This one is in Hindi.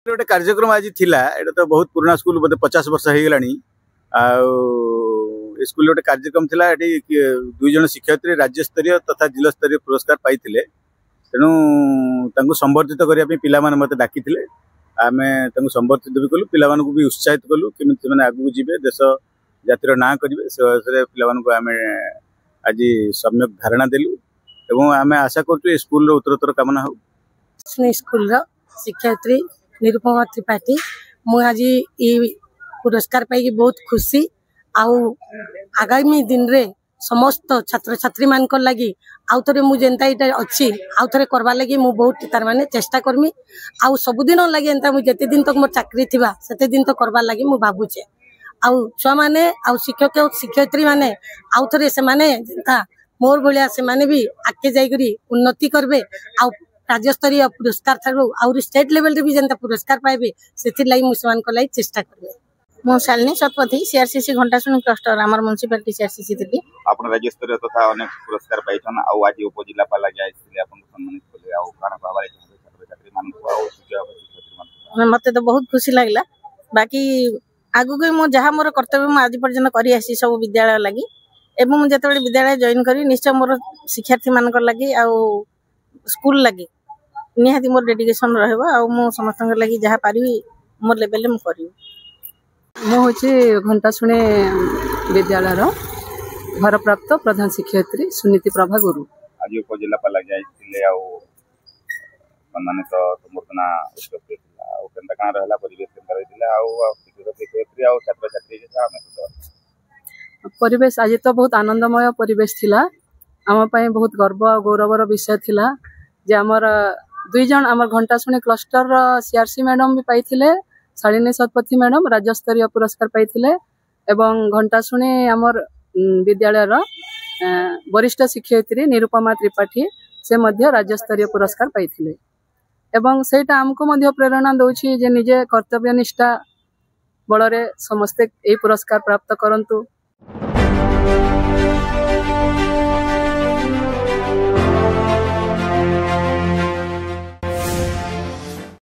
गोटे कार्यक्रम आज थिला एटा तो बहुत पुराना स्कूल बोधे 50 वर्ष हो गलानी स्कूल गोटे कार्यक्रम थिला एटी 2 जन शिक्षयित्री राज्य स्तरीय तथा जिला स्तरीय पुरस्कार पाइथिले तेणु तांको संबर्धित करिया पे पिला माने मते डाकिथिले आमे तांको संबर्धित भी कलु पिला मानकु भी उत्साहित कलु केमिति माने आगु जिवे देश जातिर ना करिवे से पिला मानकु आमे आज सम्यक धारणा देलु एवं आमे आशा करछु स्कूल रो उत्तरोत्तर कामना हो स्कूल रो शिक्षयित्री निरुपमा त्रिपाठी मु आज पुरस्कार पाई बहुत खुशी आउ आगामी दिन रे समस्त छात्र छात्री मान लगी आउ थे मुझे अच्छी आउ थे करवा लगी मु बहुत तार माने चेष्टा करमी आउ सबुदिन लगे एंता मुझे जिते दिन तक मोर चाकरी थिबा सेते दिन तो करवा लगी मु भाबुचे आउ छुआ माने आउ शिक्षक शिक्षयित्री माने आउ थे से माने मोर भलिया से माने भी आगे जाई उन्नति करबे आउ राज्य स्तरीय पुरस्कार थारू आउ स्टेट लेवल रे भी जनता पुरस्कार पाइबे सेति लाई मुसमान को लाई चेष्टा करबे मो शालिनी शतपथी सीआरसीसी घंटाशुणी क्लस्टर आमर म्युनिसिपालिटी सीआरसीसी थी आपण राज्य स्तरीय तथा अनेक पुरस्कार पाइछन आउ आज उपजिल्लापा लागि आइथिले आपण सम्मानित कले आउ काना भाबारे छात्र छात्री मान को आउ शिक्षक शिक्षयित्री मान मते तो बहुत खुशी लागला बाकी आगु के मो जहा मोर कर्तव्य मो आज पर्यंत करी आसी सब विद्यालय लागि एवं मु जतबे विद्यालय जॉइन करी निश्चय मोर शिक्षार्थी मान को लागि आउ स्कूल लागि निहाती मोर डेडिकेशन रहबो आउ मो समस्त लागि जहा पारी मोर लेवल में करी मु हूँ घंटाशुणी विद्यालय घर प्राप्त प्रधान शिक्षयित्री सुनीति प्रभा गुरु आज उपजिल्लापा लागि आइथिले आउ सम्मानित संबर्धना उत्सव देथिला आउ केनता का रहला परिवेश केनता रहिथिला आउ शिक्षक शिक्षयित्री आउ छात्र छात्री के साथ परिवेश आज तो बहुत आनंदमय परिवेश थिला आम पई बहुत गर्व और गौरवर विषय थिला जे हमर 2 जन हमर घंटाशुणी क्लस्टर सीआरसी मैडम भी पाइथिले शालिनी शतपथी मैडम राज्य स्तरीय पुरस्कार पाइथिले एवं घंटाशुणी आमर विद्यालय वरिष्ठ शिक्षयित्री निरुपमा त्रिपाठी से मध्य राज्य स्तरीय पुरस्कार पाइथिले एवं सेटा हमको मध्य प्रेरणा दउछि जे निजे कर्तव्यनिष्ठा बल रे समस्ते ए पुरस्कार प्राप्त करंतु।